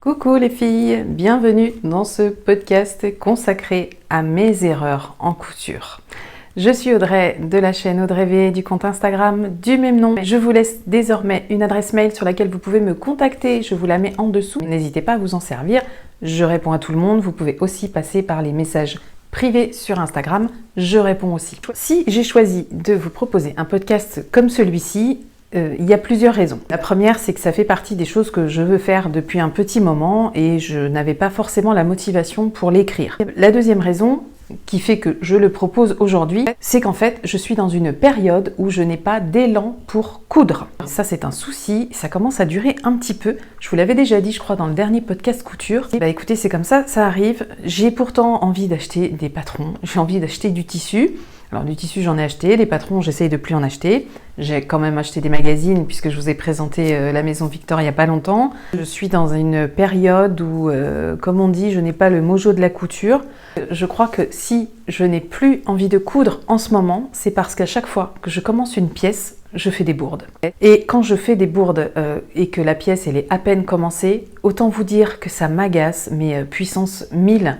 Coucou les filles, bienvenue dans ce podcast consacré à mes erreurs en couture. Je suis Audrey de la chaîne Audrey V du compte Instagram du même nom. Je vous laisse désormais une adresse mail sur laquelle vous pouvez me contacter, je vous la mets en dessous. N'hésitez pas à vous en servir, je réponds à tout le monde. Vous pouvez aussi passer par les messages privés sur Instagram, je réponds aussi. Si j'ai choisi de vous proposer un podcast comme celui-ci, il y a plusieurs raisons. La première, c'est que ça fait partie des choses que je veux faire depuis un petit moment et je n'avais pas forcément la motivation pour l'écrire. La deuxième raison, qui fait que je le propose aujourd'hui, c'est qu'en fait, je suis dans une période où je n'ai pas d'élan pour coudre. Ça, c'est un souci, ça commence à durer un petit peu. Je vous l'avais déjà dit, je crois, dans le dernier podcast couture. Bah écoutez, c'est comme ça arrive. J'ai pourtant envie d'acheter des patrons, j'ai envie d'acheter du tissu. Alors du tissu j'en ai acheté, les patrons j'essaye de plus en acheter. J'ai quand même acheté des magazines puisque je vous ai présenté la Maison Victor il n'y a pas longtemps. Je suis dans une période où, comme on dit, je n'ai pas le mojo de la couture. Je crois que si je n'ai plus envie de coudre en ce moment, c'est parce qu'à chaque fois que je commence une pièce, je fais des bourdes. Et quand je fais des bourdes et que la pièce elle est à peine commencée, autant vous dire que ça m'agace, mais puissance 1000.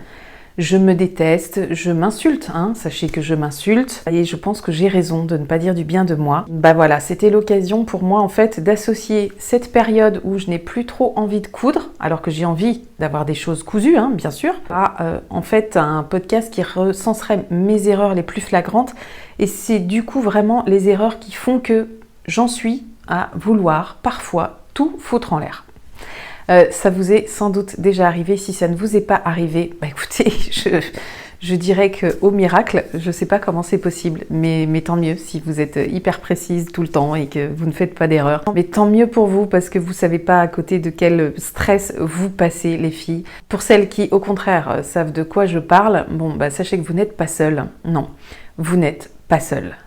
Je me déteste, je m'insulte, sachez que je m'insulte et je pense que j'ai raison de ne pas dire du bien de moi. Bah voilà, c'était l'occasion pour moi en fait d'associer cette période où je n'ai plus trop envie de coudre, alors que j'ai envie d'avoir des choses cousues, bien sûr, à en fait un podcast qui recenserait mes erreurs les plus flagrantes et c'est du coup vraiment les erreurs qui font que j'en suis à vouloir parfois tout foutre en l'air. Ça vous est sans doute déjà arrivé. Si ça ne vous est pas arrivé, bah écoutez, je dirais qu'au miracle, je ne sais pas comment c'est possible, mais tant mieux si vous êtes hyper précise tout le temps et que vous ne faites pas d'erreur. Mais tant mieux pour vous parce que vous ne savez pas à côté de quel stress vous passez les filles. Pour celles qui, au contraire, savent de quoi je parle, bon, bah sachez que vous n'êtes pas seules. Non, vous n'êtes pas seules.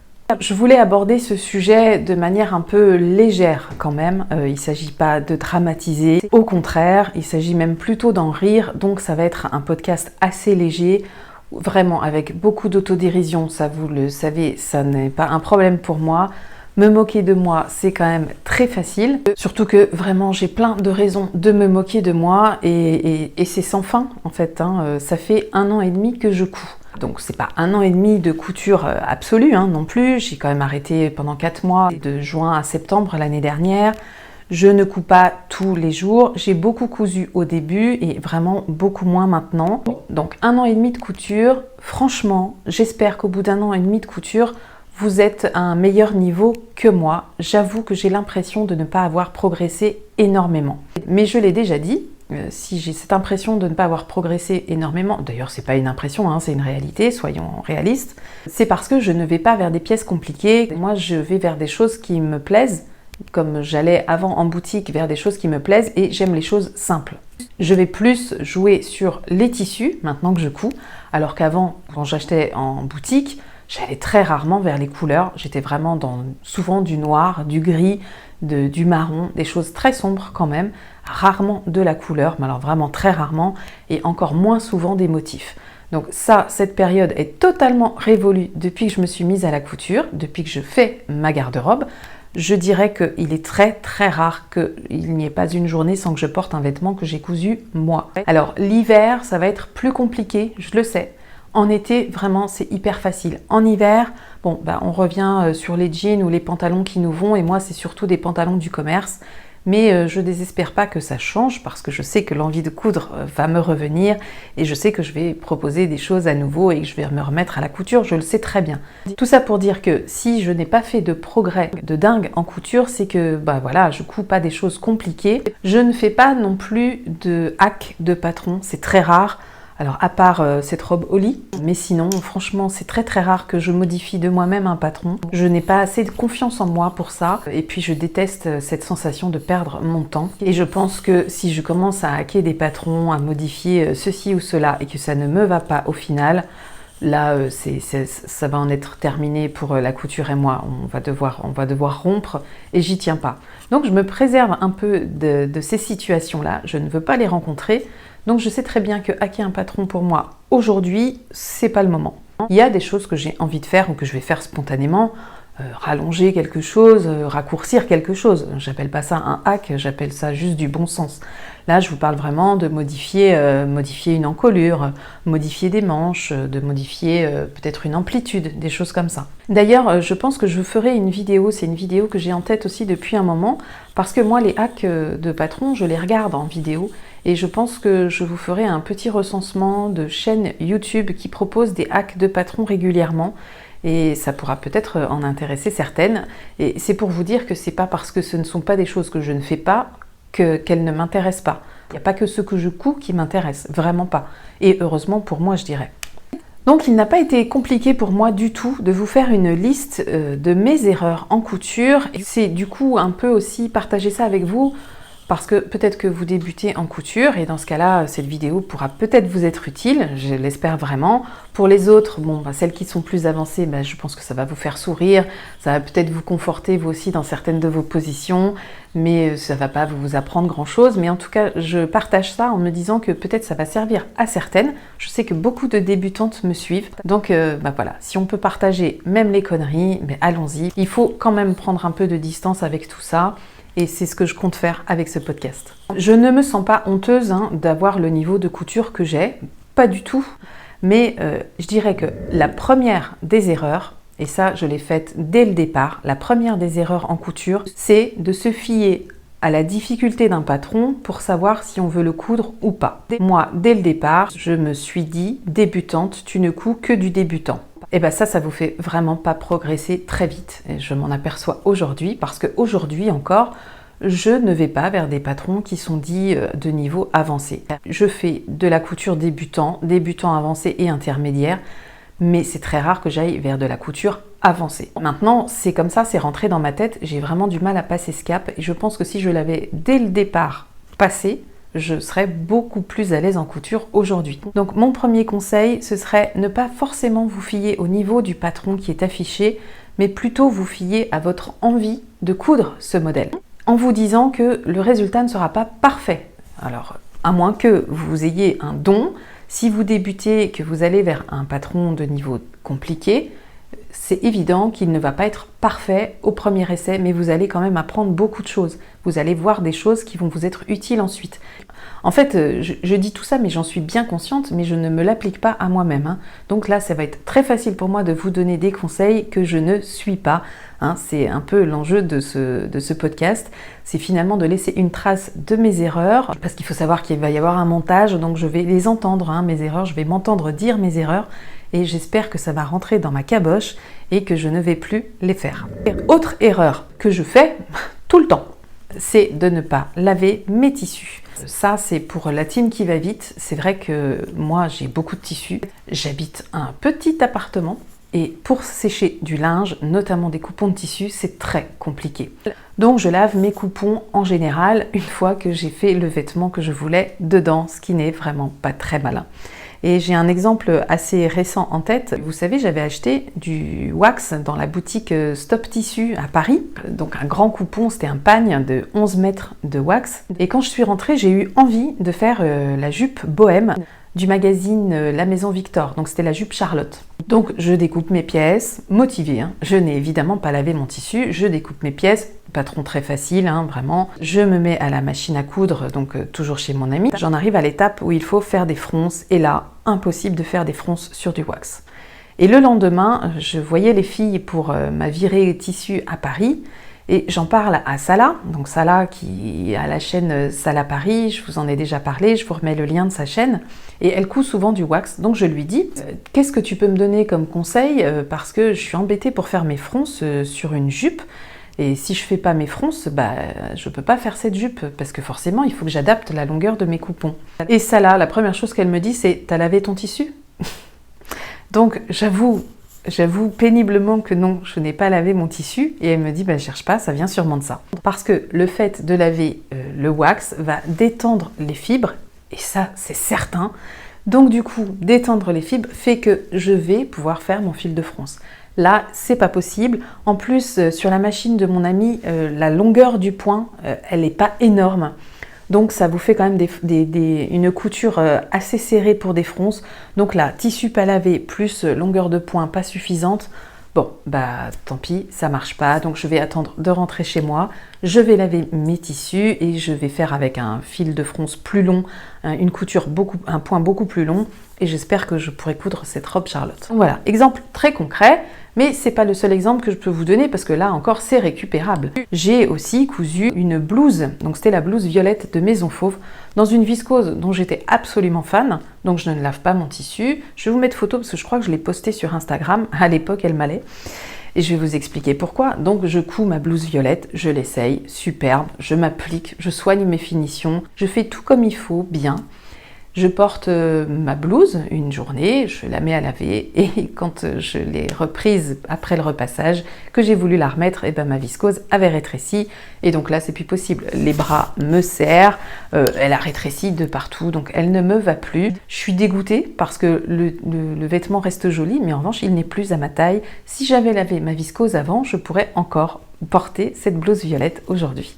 Je voulais aborder ce sujet de manière un peu légère quand même, il ne s'agit pas de dramatiser, au contraire, il s'agit même plutôt d'en rire, donc ça va être un podcast assez léger, vraiment avec beaucoup d'autodérision, ça vous le savez, ça n'est pas un problème pour moi. Me moquer de moi, c'est quand même très facile, surtout que vraiment j'ai plein de raisons de me moquer de moi et c'est sans fin en fait, ça fait 1 an et demi que je couds. Donc c'est pas 1 an et demi de couture absolue non plus, j'ai quand même arrêté pendant 4 mois, de juin à septembre l'année dernière. Je ne couds pas tous les jours, j'ai beaucoup cousu au début et vraiment beaucoup moins maintenant. Donc 1 an et demi de couture, franchement, j'espère qu'au bout d'1 an et demi de couture, vous êtes à un meilleur niveau que moi. J'avoue que j'ai l'impression de ne pas avoir progressé énormément. Mais je l'ai déjà dit, si j'ai cette impression de ne pas avoir progressé énormément, d'ailleurs c'est pas une impression, c'est une réalité, soyons réalistes, c'est parce que je ne vais pas vers des pièces compliquées. Moi je vais vers des choses qui me plaisent, comme j'allais avant en boutique vers des choses qui me plaisent et j'aime les choses simples. Je vais plus jouer sur les tissus maintenant que je couds, alors qu'avant quand j'achetais en boutique, j'allais très rarement vers les couleurs, j'étais vraiment dans souvent du noir, du gris, du marron, des choses très sombres quand même, rarement de la couleur, mais alors vraiment très rarement, et encore moins souvent des motifs. Donc ça, cette période est totalement révolue depuis que je me suis mise à la couture, depuis que je fais ma garde-robe. Je dirais qu'il est très très rare qu'il n'y ait pas une journée sans que je porte un vêtement que j'ai cousu moi. Alors l'hiver, ça va être plus compliqué, je le sais. En été, vraiment, c'est hyper facile. En hiver, bon, on revient sur les jeans ou les pantalons qui nous vont, et moi, c'est surtout des pantalons du commerce. Mais je ne désespère pas que ça change, parce que je sais que l'envie de coudre va me revenir, et je sais que je vais proposer des choses à nouveau, et que je vais me remettre à la couture, je le sais très bien. Tout ça pour dire que si je n'ai pas fait de progrès de dingue en couture, c'est que, voilà, je couds pas des choses compliquées. Je ne fais pas non plus de hack de patron, c'est très rare. Alors à part cette robe au lit, mais sinon franchement c'est très très rare que je modifie de moi-même un patron. Je n'ai pas assez de confiance en moi pour ça et puis je déteste cette sensation de perdre mon temps. Et je pense que si je commence à hacker des patrons, à modifier ceci ou cela et que ça ne me va pas au final, là ça va en être terminé pour la couture et moi. On va devoir rompre et j'y tiens pas. Donc je me préserve un peu de ces situations-là, je ne veux pas les rencontrer. Donc je sais très bien que hacker un patron pour moi aujourd'hui, c'est pas le moment. Il y a des choses que j'ai envie de faire ou que je vais faire spontanément, rallonger quelque chose, raccourcir quelque chose. J'appelle pas ça un hack, j'appelle ça juste du bon sens. Là, je vous parle vraiment de modifier une encolure, modifier des manches, de modifier peut-être une amplitude, des choses comme ça. D'ailleurs, je pense que je ferai une vidéo, c'est une vidéo que j'ai en tête aussi depuis un moment, parce que moi, les hacks de patron, je les regarde en vidéo, et je pense que je vous ferai un petit recensement de chaînes YouTube qui proposent des hacks de patron régulièrement, et ça pourra peut-être en intéresser certaines. Et c'est pour vous dire que c'est pas parce que ce ne sont pas des choses que je ne fais pas qu'elles ne m'intéressent pas. Il n'y a pas que ce que je couds qui m'intéresse, vraiment pas. Et heureusement pour moi, je dirais. Donc il n'a pas été compliqué pour moi du tout de vous faire une liste de mes erreurs en couture. C'est du coup un peu aussi partager ça avec vous, parce que peut-être que vous débutez en couture et dans ce cas-là, cette vidéo pourra peut-être vous être utile, je l'espère vraiment. Pour les autres, bon, celles qui sont plus avancées, je pense que ça va vous faire sourire, ça va peut-être vous conforter vous aussi dans certaines de vos positions, mais ça va pas vous apprendre grand-chose. Mais en tout cas, je partage ça en me disant que peut-être ça va servir à certaines. Je sais que beaucoup de débutantes me suivent, donc voilà, si on peut partager même les conneries, mais allons-y. Il faut quand même prendre un peu de distance avec tout ça. Et c'est ce que je compte faire avec ce podcast. Je ne me sens pas honteuse d'avoir le niveau de couture que j'ai, pas du tout. Mais je dirais que la première des erreurs, et ça je l'ai faite dès le départ, la première des erreurs en couture, c'est de se fier à la difficulté d'un patron pour savoir si on veut le coudre ou pas. Moi, dès le départ, je me suis dit, débutante, tu ne couds que du débutant. Et ça vous fait vraiment pas progresser très vite. Et je m'en aperçois aujourd'hui, parce qu'aujourd'hui encore, je ne vais pas vers des patrons qui sont dits de niveau avancé. Je fais de la couture débutant, débutant avancé et intermédiaire, mais c'est très rare que j'aille vers de la couture avancée. Maintenant, c'est comme ça, c'est rentré dans ma tête, j'ai vraiment du mal à passer ce cap, et je pense que si je l'avais dès le départ passé, je serais beaucoup plus à l'aise en couture aujourd'hui. Donc mon premier conseil, ce serait ne pas forcément vous fier au niveau du patron qui est affiché, mais plutôt vous fier à votre envie de coudre ce modèle, en vous disant que le résultat ne sera pas parfait. Alors, à moins que vous ayez un don, si vous débutez et que vous allez vers un patron de niveau compliqué, c'est évident qu'il ne va pas être parfait au premier essai, mais vous allez quand même apprendre beaucoup de choses. Vous allez voir des choses qui vont vous être utiles ensuite. En fait, je dis tout ça, mais j'en suis bien consciente, mais je ne me l'applique pas à moi-même. Donc là, ça va être très facile pour moi de vous donner des conseils que je ne suis pas. C'est un peu l'enjeu de ce podcast. C'est finalement de laisser une trace de mes erreurs, parce qu'il faut savoir qu'il va y avoir un montage, donc je vais les entendre, mes erreurs, je vais m'entendre dire mes erreurs, et j'espère que ça va rentrer dans ma caboche et que je ne vais plus les faire. Autre erreur que je fais tout le temps, c'est de ne pas laver mes tissus. Ça, c'est pour la team qui va vite. C'est vrai que moi, j'ai beaucoup de tissus. J'habite un petit appartement et pour sécher du linge, notamment des coupons de tissu, c'est très compliqué. Donc, je lave mes coupons en général une fois que j'ai fait le vêtement que je voulais dedans, ce qui n'est vraiment pas très malin. Et j'ai un exemple assez récent en tête. Vous savez, j'avais acheté du wax dans la boutique Stop Tissu à Paris. Donc un grand coupon, c'était un pagne de 11 mètres de wax. Et quand je suis rentrée, j'ai eu envie de faire la jupe bohème du magazine La Maison Victor. Donc c'était la jupe Charlotte. Donc je découpe mes pièces, motivée. Je n'ai évidemment pas lavé mon tissu. Je découpe mes pièces. Patron très facile, vraiment. Je me mets à la machine à coudre, donc toujours chez mon ami. J'en arrive à l'étape où il faut faire des fronces, et là, impossible de faire des fronces sur du wax. Et le lendemain, je voyais les filles pour ma virée tissu à Paris, et j'en parle à Salah, donc Salah qui a la chaîne Salah Paris, je vous en ai déjà parlé, je vous remets le lien de sa chaîne, et elle coud souvent du wax, donc je lui dis qu'est-ce que tu peux me donner comme conseil, parce que je suis embêtée pour faire mes fronces sur une jupe. Et si je fais pas mes fronces, je peux pas faire cette jupe, parce que forcément, il faut que j'adapte la longueur de mes coupons. Et ça là, la première chose qu'elle me dit, c'est « T'as lavé ton tissu ?» Donc j'avoue péniblement que non, je n'ai pas lavé mon tissu, et elle me dit « cherche pas, ça vient sûrement de ça. » Parce que le fait de laver le wax va détendre les fibres, et ça, c'est certain. Donc du coup, détendre les fibres fait que je vais pouvoir faire mon fil de fronce. Là, c'est pas possible. En plus, sur la machine de mon ami, la longueur du point, elle n'est pas énorme. Donc, ça vous fait quand même une couture assez serrée pour des fronces. Donc là, tissu pas lavé plus longueur de point pas suffisante. Bon, tant pis, ça marche pas. Donc, je vais attendre de rentrer chez moi. je vais laver mes tissus et je vais faire avec un fil de fronce plus long, une couture un point beaucoup plus long, et j'espère que je pourrai coudre cette robe Charlotte. Voilà, exemple très concret, mais c'est pas le seul exemple que je peux vous donner parce que là encore c'est récupérable. J'ai aussi cousu une blouse, donc c'était la blouse violette de Maison Fauve, dans une viscose dont j'étais absolument fan, donc je ne lave pas mon tissu. Je vais vous mettre photo parce que je crois que je l'ai postée sur Instagram, à l'époque elle m'allait. Et je vais vous expliquer pourquoi. Donc je couds ma blouse violette, je l'essaye, superbe, je m'applique, je soigne mes finitions, je fais tout comme il faut, bien. Je porte ma blouse une journée, je la mets à laver et quand je l'ai reprise après le repassage, que j'ai voulu la remettre, et ben ma viscose avait rétréci et donc là c'est plus possible. Les bras me serrent, elle a rétréci de partout, donc elle ne me va plus. Je suis dégoûtée parce que le vêtement reste joli, mais en revanche il n'est plus à ma taille. Si j'avais lavé ma viscose avant, je pourrais encore porter cette blouse violette aujourd'hui.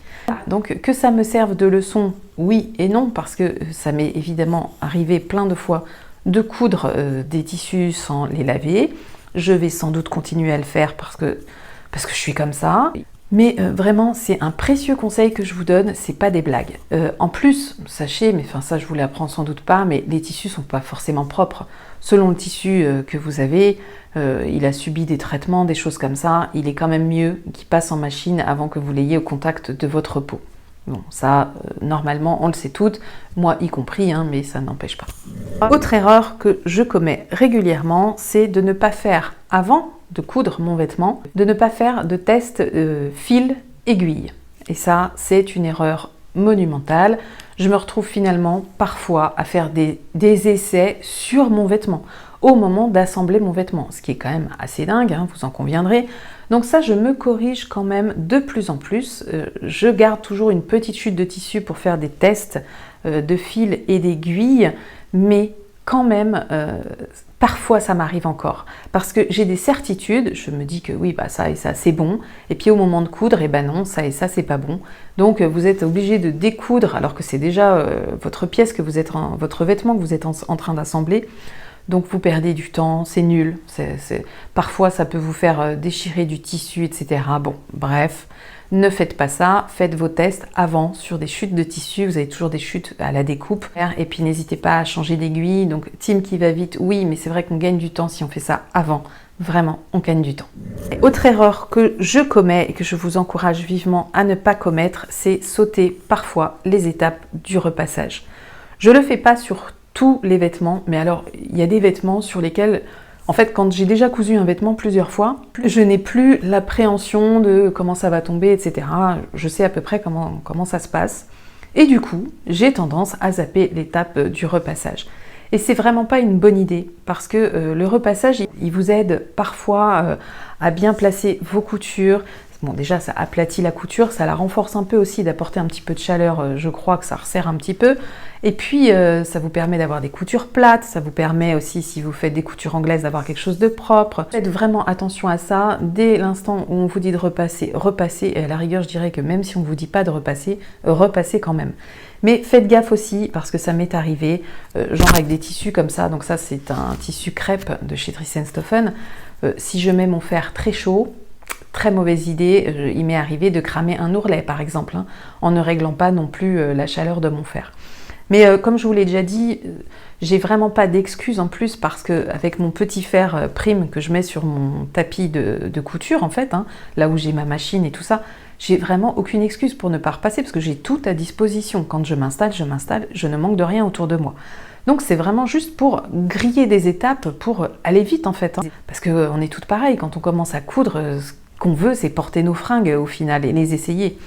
Donc que ça me serve de leçon, oui et non, parce que ça m'est évidemment arrivé plein de fois de coudre des tissus sans les laver. Je vais sans doute continuer à le faire parce que je suis comme ça. Mais vraiment, c'est un précieux conseil que je vous donne, c'est pas des blagues. En plus, sachez, mais enfin ça je vous l'apprends sans doute pas, mais les tissus sont pas forcément propres. Selon le tissu que vous avez, il a subi des traitements, des choses comme ça, il est quand même mieux qu'il passe en machine avant que vous l'ayez au contact de votre peau. Bon, ça, normalement, on le sait toutes, moi y compris, hein, mais ça n'empêche pas. Autre erreur que je commets régulièrement, c'est de ne pas faire, avant de coudre mon vêtement, de ne pas faire de test fil-aiguille. Et ça, c'est une erreur monumentale. Je me retrouve finalement parfois à faire des essais sur mon vêtement au moment d'assembler mon vêtement, ce qui est quand même assez dingue, hein, vous en conviendrez. Donc ça, je me corrige quand même de plus en plus. Je garde toujours une petite chute de tissu pour faire des tests de fil et d'aiguille, mais quand même, parfois ça m'arrive encore. Parce que j'ai des certitudes, je me dis que oui, bah ça et ça c'est bon, et puis au moment de coudre, et ben non, ça et ça c'est pas bon. Donc vous êtes obligé de découdre alors que c'est déjà votre pièce que vous êtes votre vêtement que vous êtes en train d'assembler. Donc vous perdez du temps, c'est nul. Parfois ça peut vous faire déchirer du tissu, etc. Bon, bref, ne faites pas ça. Faites vos tests avant sur des chutes de tissu. Vous avez toujours des chutes à la découpe. Et puis n'hésitez pas à changer d'aiguille. Donc team qui va vite, oui, mais c'est vrai qu'on gagne du temps si on fait ça avant. Vraiment, on gagne du temps. Et autre erreur que je commets et que je vous encourage vivement à ne pas commettre, c'est sauter parfois les étapes du repassage. Je ne le fais pas sur tous les vêtements, mais alors il y a des vêtements sur lesquels, en fait, quand j'ai déjà cousu un vêtement plusieurs fois, je n'ai plus l'appréhension de comment ça va tomber, etc. Je sais à peu près comment ça se passe. Et du coup, j'ai tendance à zapper l'étape du repassage. Et c'est vraiment pas une bonne idée, parce que le repassage, il vous aide parfois à bien placer vos coutures. Bon, déjà, ça aplatit la couture, ça la renforce un peu aussi, d'apporter un petit peu de chaleur, je crois que ça resserre un petit peu. Et puis, ça vous permet d'avoir des coutures plates, ça vous permet aussi, si vous faites des coutures anglaises, d'avoir quelque chose de propre. Faites vraiment attention à ça. Dès l'instant où on vous dit de repasser, repassez. Et à la rigueur, je dirais que même si on ne vous dit pas de repasser, repassez quand même. Mais faites gaffe aussi, parce que ça m'est arrivé, genre avec des tissus comme ça. Donc ça, c'est un tissu crêpe de chez Thyssen-Stoffen. Si je mets mon fer très chaud, très mauvaise idée, il m'est arrivé de cramer un ourlet par exemple, hein, en ne réglant pas non plus la chaleur de mon fer. Mais comme je vous l'ai déjà dit, j'ai vraiment pas d'excuses en plus parce que avec mon petit fer prime que je mets sur mon tapis de couture en fait, hein, là où j'ai ma machine et tout ça, j'ai vraiment aucune excuse pour ne pas repasser parce que j'ai tout à disposition. Quand je m'installe, je ne manque de rien autour de moi. Donc c'est vraiment juste pour griller des étapes, pour aller vite en fait, hein. Parce qu'on est toutes pareilles, quand on commence à coudre, ce qu'on veut c'est porter nos fringues au final et les essayer.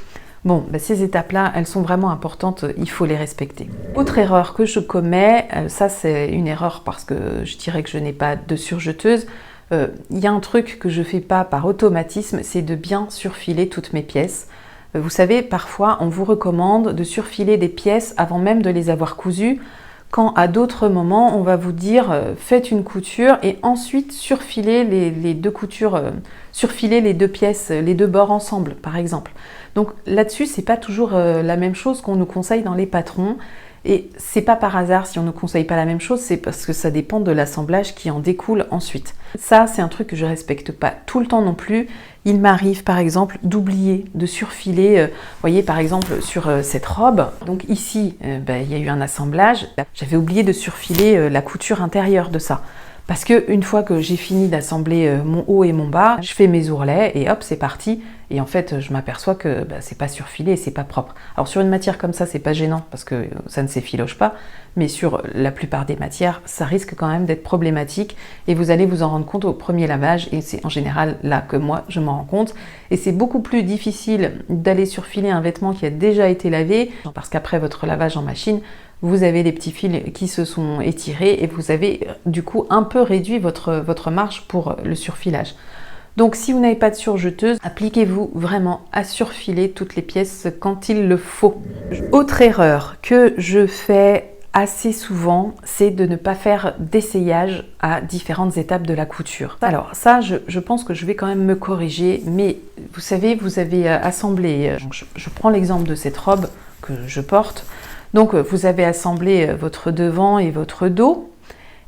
Bon, bah ces étapes-là, elles sont vraiment importantes, il faut les respecter. Autre erreur que je commets, ça c'est une erreur parce que je dirais que je n'ai pas de surjeteuse, il y a un truc que je fais pas par automatisme, c'est de bien surfiler toutes mes pièces. Vous savez, parfois on vous recommande de surfiler des pièces avant même de les avoir cousues, quand à d'autres moments on va vous dire faites une couture et ensuite surfiler les deux coutures, surfiler les deux pièces, les deux bords ensemble par exemple. Donc là-dessus c'est pas toujours la même chose qu'on nous conseille dans les patrons Et c'est pas par hasard si on ne conseille pas la même chose, c'est parce que ça dépend de l'assemblage qui en découle ensuite. Ça, c'est un truc que je respecte pas tout le temps non plus. Il m'arrive par exemple d'oublier de surfiler, vous voyez par exemple sur cette robe, donc ici il y a eu un assemblage, j'avais oublié de surfiler la couture intérieure de ça. Parce qu'une fois que j'ai fini d'assembler mon haut et mon bas, je fais mes ourlets et hop, c'est parti. Et en fait, je m'aperçois que c'est pas surfilé et c'est pas propre. Alors sur une matière comme ça, c'est pas gênant parce que ça ne s'effiloche pas. Mais sur la plupart des matières, ça risque quand même d'être problématique. Et vous allez vous en rendre compte au premier lavage. Et c'est en général là que moi, je m'en rends compte. Et c'est beaucoup plus difficile d'aller surfiler un vêtement qui a déjà été lavé. Parce qu'après votre lavage en machine, vous avez des petits fils qui se sont étirés et vous avez du coup un peu réduit votre marge pour le surfilage. Donc si vous n'avez pas de surjeteuse, appliquez-vous vraiment à surfiler toutes les pièces quand il le faut. Autre erreur que je fais assez souvent, c'est de ne pas faire d'essayage à différentes étapes de la couture. Alors ça, je pense que je vais quand même me corriger, mais vous savez, vous avez assemblé, je prends l'exemple de cette robe que je porte. Donc vous avez assemblé votre devant et votre dos,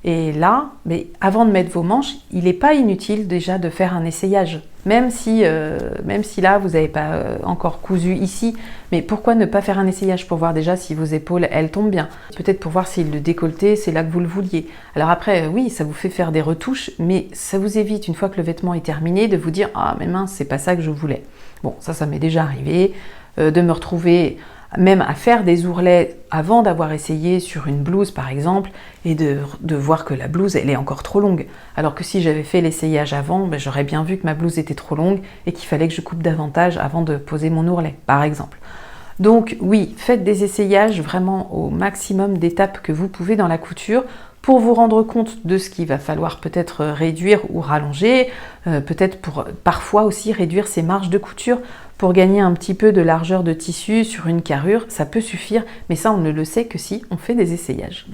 et là, mais avant de mettre vos manches, il n'est pas inutile déjà de faire un essayage, même si là vous n'avez pas encore cousu ici, mais pourquoi ne pas faire un essayage pour voir déjà si vos épaules elles tombent bien, peut-être pour voir si le décolleté c'est là que vous le vouliez. Alors après oui, ça vous fait faire des retouches, mais ça vous évite une fois que le vêtement est terminé de vous dire ah mais mince, c'est pas ça que je voulais. Bon, ça m'est déjà arrivé de me retrouver même à faire des ourlets avant d'avoir essayé sur une blouse par exemple et de voir que la blouse elle est encore trop longue, alors que si j'avais fait l'essayage avant, j'aurais bien vu que ma blouse était trop longue et qu'il fallait que je coupe davantage avant de poser mon ourlet par exemple. Donc oui, faites des essayages vraiment au maximum d'étapes que vous pouvez dans la couture pour vous rendre compte de ce qu'il va falloir peut-être réduire ou rallonger, peut-être pour parfois aussi réduire ses marges de couture pour gagner un petit peu de largeur de tissu sur une carrure, ça peut suffire, mais ça on ne le sait que si on fait des essayages.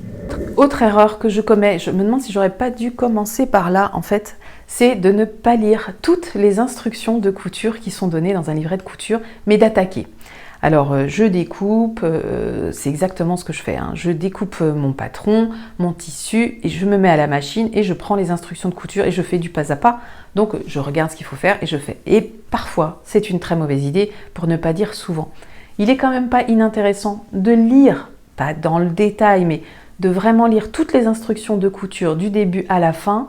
Autre erreur que je commets, je me demande si j'aurais pas dû commencer par là en fait, c'est de ne pas lire toutes les instructions de couture qui sont données dans un livret de couture, mais d'attaquer. Alors je découpe, c'est exactement ce que je fais, hein. Je découpe mon patron, mon tissu et je me mets à la machine et je prends les instructions de couture et je fais du pas à pas. Donc je regarde ce qu'il faut faire et je fais. Et parfois c'est une très mauvaise idée, pour ne pas dire souvent. Il est quand même pas inintéressant de lire, pas dans le détail, mais de vraiment lire toutes les instructions de couture du début à la fin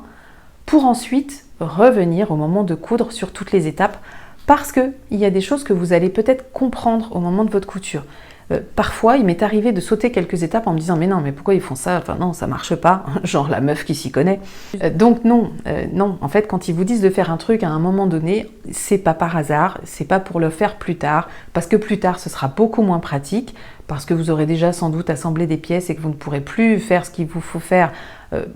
pour ensuite revenir au moment de coudre sur toutes les étapes. Parce qu'il y a des choses que vous allez peut-être comprendre au moment de votre couture. Parfois, il m'est arrivé de sauter quelques étapes en me disant « mais non, mais pourquoi ils font ça? Enfin non, ça marche pas. » Genre la meuf qui s'y connaît. Donc non, en fait, quand ils vous disent de faire un truc à un moment donné, c'est pas par hasard, c'est pas pour le faire plus tard, parce que plus tard, ce sera beaucoup moins pratique, parce que vous aurez déjà sans doute assemblé des pièces et que vous ne pourrez plus faire ce qu'il vous faut faire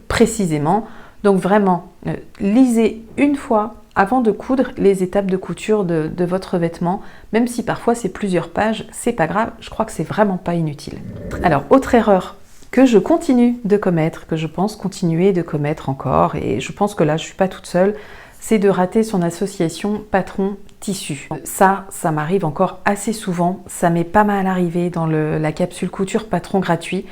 précisément. Donc vraiment, lisez une fois avant de coudre les étapes de couture de votre vêtement, même si parfois c'est plusieurs pages, c'est pas grave, je crois que c'est vraiment pas inutile. Alors, autre erreur que je continue de commettre, que je pense continuer de commettre encore, et je pense que là je suis pas toute seule, c'est de rater son association patron-tissu. Ça m'arrive encore assez souvent, ça m'est pas mal arrivé dans la capsule couture patron gratuit.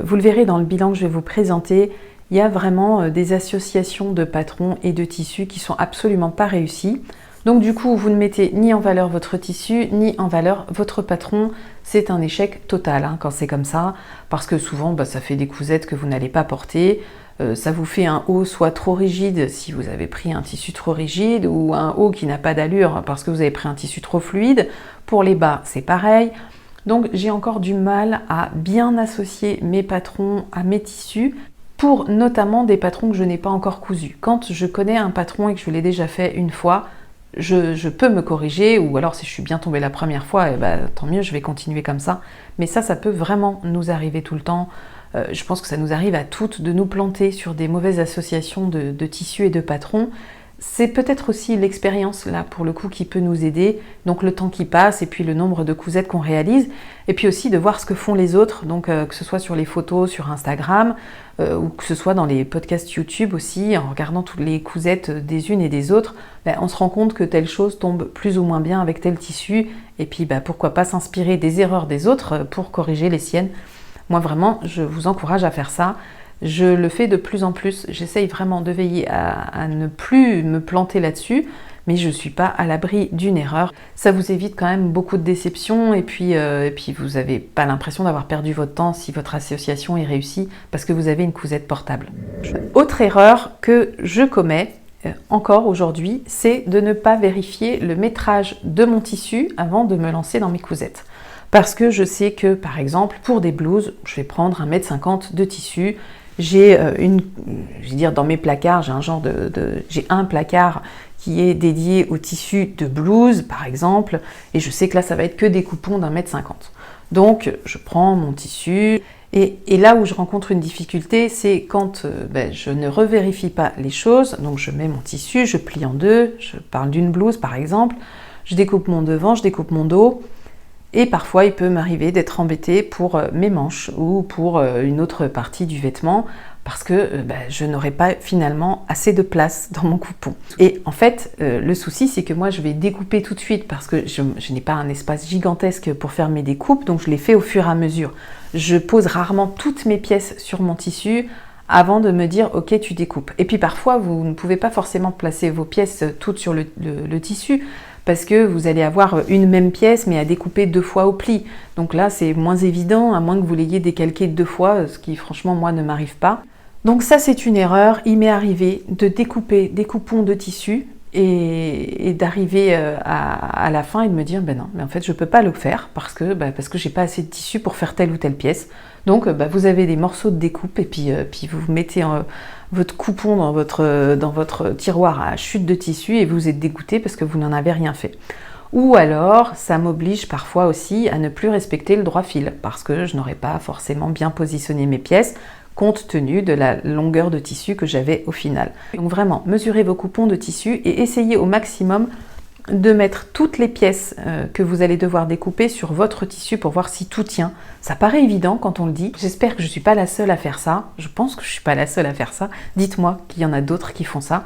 Vous le verrez dans le bilan que je vais vous présenter. Il y a vraiment des associations de patrons et de tissus qui sont absolument pas réussies. Donc du coup, vous ne mettez ni en valeur votre tissu, ni en valeur votre patron. C'est un échec total hein, quand c'est comme ça, parce que souvent, ça fait des cousettes que vous n'allez pas porter. Ça vous fait un haut soit trop rigide si vous avez pris un tissu trop rigide, ou un haut qui n'a pas d'allure parce que vous avez pris un tissu trop fluide. Pour les bas, c'est pareil. Donc j'ai encore du mal à bien associer mes patrons à mes tissus, pour notamment des patrons que je n'ai pas encore cousus. Quand je connais un patron et que je l'ai déjà fait une fois, je peux me corriger, ou alors si je suis bien tombée la première fois, tant mieux, je vais continuer comme ça. Mais ça peut vraiment nous arriver tout le temps. Je pense que ça nous arrive à toutes de nous planter sur des mauvaises associations de tissus et de patrons. C'est peut-être aussi l'expérience, là, pour le coup, qui peut nous aider. Donc le temps qui passe et puis le nombre de cousettes qu'on réalise. Et puis aussi de voir ce que font les autres, donc que ce soit sur les photos, sur Instagram, ou que ce soit dans les podcasts YouTube aussi, en regardant toutes les cousettes des unes et des autres, on se rend compte que telle chose tombe plus ou moins bien avec tel tissu. Et puis pourquoi pas s'inspirer des erreurs des autres pour corriger les siennes. Moi vraiment, je vous encourage à faire ça. Je le fais de plus en plus. J'essaye vraiment de veiller à ne plus me planter là-dessus, mais je ne suis pas à l'abri d'une erreur. Ça vous évite quand même beaucoup de déceptions et puis vous n'avez pas l'impression d'avoir perdu votre temps si votre association est réussie parce que vous avez une cousette portable. Autre erreur que je commets encore aujourd'hui, c'est de ne pas vérifier le métrage de mon tissu avant de me lancer dans mes cousettes. Parce que je sais que, par exemple, pour des blouses, je vais prendre 1,50 m de tissu. J'ai dans mes placards, j'ai un placard qui est dédié au tissu de blouse, par exemple, et je sais que là, ça va être que des coupons d'1,50 m. Donc, je prends mon tissu, et là où je rencontre une difficulté, c'est quand je ne revérifie pas les choses. Donc, je mets mon tissu, je plie en deux, je parle d'une blouse, par exemple, je découpe mon devant, je découpe mon dos, et parfois, il peut m'arriver d'être embêtée pour mes manches ou pour une autre partie du vêtement parce que je n'aurai pas finalement assez de place dans mon coupon. Et en fait, le souci, c'est que moi, je vais découper tout de suite parce que je n'ai pas un espace gigantesque pour faire mes découpes, donc je les fais au fur et à mesure. Je pose rarement toutes mes pièces sur mon tissu avant de me dire « Ok, tu découpes ». Et puis parfois, vous ne pouvez pas forcément placer vos pièces toutes sur le tissu, parce que vous allez avoir une même pièce mais à découper 2 fois au pli. Donc là, c'est moins évident, à moins que vous l'ayez décalqué 2 fois, ce qui franchement, moi, ne m'arrive pas. Donc ça, c'est une erreur. Il m'est arrivé de découper des coupons de tissu et d'arriver à la fin et de me dire non, mais en fait, je ne peux pas le faire parce que je n'ai pas assez de tissu pour faire telle ou telle pièce. Donc, vous avez des morceaux de découpe et puis vous mettez votre coupon dans votre tiroir à chute de tissu et vous êtes dégoûté parce que vous n'en avez rien fait. Ou alors, ça m'oblige parfois aussi à ne plus respecter le droit fil parce que je n'aurais pas forcément bien positionné mes pièces compte tenu de la longueur de tissu que j'avais au final. Donc vraiment, mesurez vos coupons de tissu et essayez au maximum de mettre toutes les pièces que vous allez devoir découper sur votre tissu pour voir si tout tient. Ça paraît évident quand on le dit. J'espère que je ne suis pas la seule à faire ça. Je pense que je ne suis pas la seule à faire ça. Dites-moi qu'il y en a d'autres qui font ça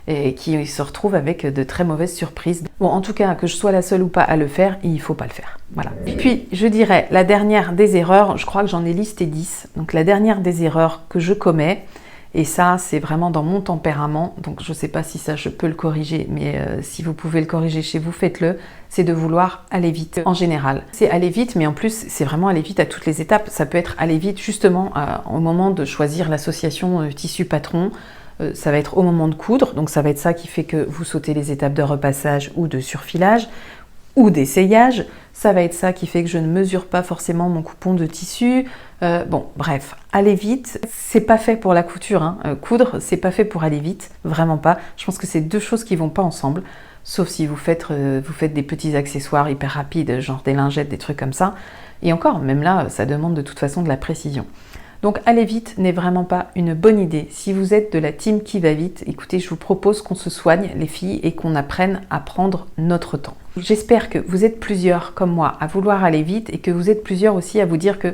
et qui se retrouvent avec de très mauvaises surprises. Bon, en tout cas, que je sois la seule ou pas à le faire, il ne faut pas le faire. Voilà. Et puis, je dirais, la dernière des erreurs, je crois que j'en ai listé 10. Donc, la dernière des erreurs que je commets, et ça, c'est vraiment dans mon tempérament, donc je ne sais pas si ça, je peux le corriger, mais si vous pouvez le corriger chez vous, faites-le, c'est de vouloir aller vite en général. C'est aller vite, mais en plus, c'est vraiment aller vite à toutes les étapes. Ça peut être aller vite justement au moment de choisir l'association tissu patron, ça va être au moment de coudre, donc ça va être ça qui fait que vous sautez les étapes de repassage ou de surfilage, ou d'essayage, ça va être ça qui fait que je ne mesure pas forcément mon coupon de tissu. Bon, bref, aller vite, c'est pas fait pour la couture, hein. Coudre, c'est pas fait pour aller vite, vraiment pas. Je pense que c'est deux choses qui vont pas ensemble, sauf si vous faites des petits accessoires hyper rapides, genre des lingettes, des trucs comme ça. Et encore, même là, ça demande de toute façon de la précision. Donc aller vite n'est vraiment pas une bonne idée. Si vous êtes de la team qui va vite, écoutez, je vous propose qu'on se soigne les filles et qu'on apprenne à prendre notre temps. J'espère que vous êtes plusieurs comme moi à vouloir aller vite et que vous êtes plusieurs aussi à vous dire que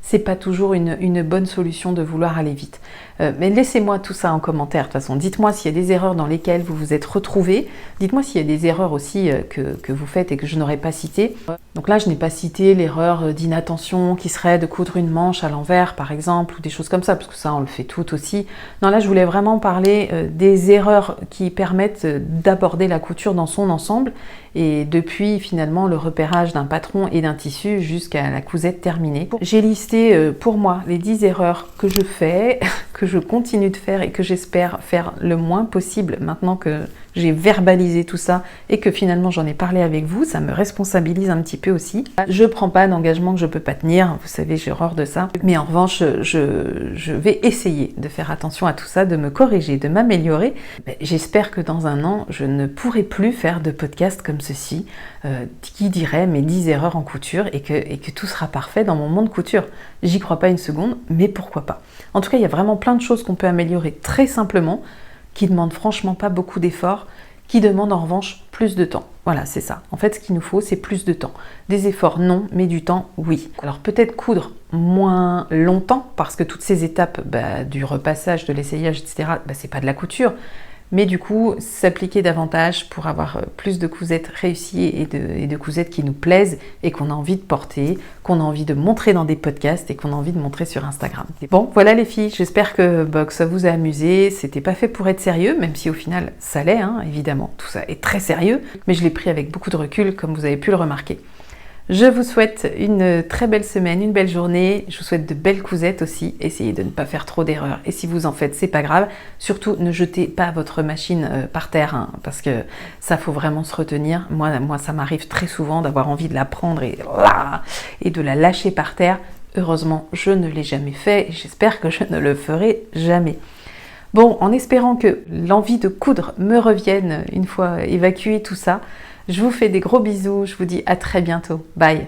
c'est pas toujours une bonne solution de vouloir aller vite. Mais laissez-moi tout ça en commentaire. De toute façon, dites-moi s'il y a des erreurs dans lesquelles vous vous êtes retrouvés. Dites-moi s'il y a des erreurs aussi que vous faites et que je n'aurais pas citées. Donc là, je n'ai pas cité l'erreur d'inattention qui serait de coudre une manche à l'envers, par exemple, ou des choses comme ça, parce que ça, on le fait toutes aussi. Non, là, je voulais vraiment parler des erreurs qui permettent d'aborder la couture dans son ensemble et depuis finalement le repérage d'un patron et d'un tissu jusqu'à la cousette terminée. J'ai listé pour moi les 10 erreurs que je fais, que je continue de faire et que j'espère faire le moins possible maintenant que j'ai verbalisé tout ça et que finalement j'en ai parlé avec vous, ça me responsabilise un petit peu aussi. Je prends pas d'engagement que je peux pas tenir, vous savez, j'ai horreur de ça. Mais en revanche, je vais essayer de faire attention à tout ça, de me corriger, de m'améliorer. J'espère que dans un an, je ne pourrai plus faire de podcast comme ceci, qui dirait mes 10 erreurs en couture et que tout sera parfait dans mon monde couture. J'y crois pas une seconde, mais pourquoi pas. En tout cas, il y a vraiment plein de choses qu'on peut améliorer très simplement, qui ne demandent franchement pas beaucoup d'efforts, qui demandent en revanche plus de temps. Voilà, c'est ça. En fait, ce qu'il nous faut, c'est plus de temps. Des efforts, non, mais du temps, oui. Alors peut-être coudre moins longtemps, parce que toutes ces étapes du repassage, de l'essayage, etc., c'est pas de la couture. mais du coup s'appliquer davantage pour avoir plus de cousettes réussies et de cousettes qui nous plaisent et qu'on a envie de porter, qu'on a envie de montrer dans des podcasts et qu'on a envie de montrer sur Instagram. Bon, voilà les filles, j'espère que ça vous a amusé. C'était pas fait pour être sérieux, même si au final ça l'est, hein, évidemment, tout ça est très sérieux, mais je l'ai pris avec beaucoup de recul, comme vous avez pu le remarquer. Je vous souhaite une très belle semaine, une belle journée. Je vous souhaite de belles cousettes aussi. Essayez de ne pas faire trop d'erreurs. Et si vous en faites, c'est pas grave. Surtout, ne jetez pas votre machine par terre, hein, parce que ça, faut vraiment se retenir. Moi, ça m'arrive très souvent d'avoir envie de la prendre et de la lâcher par terre. Heureusement, je ne l'ai jamais fait et j'espère que je ne le ferai jamais. Bon, en espérant que l'envie de coudre me revienne une fois évacué tout ça, je vous fais des gros bisous, je vous dis à très bientôt. Bye!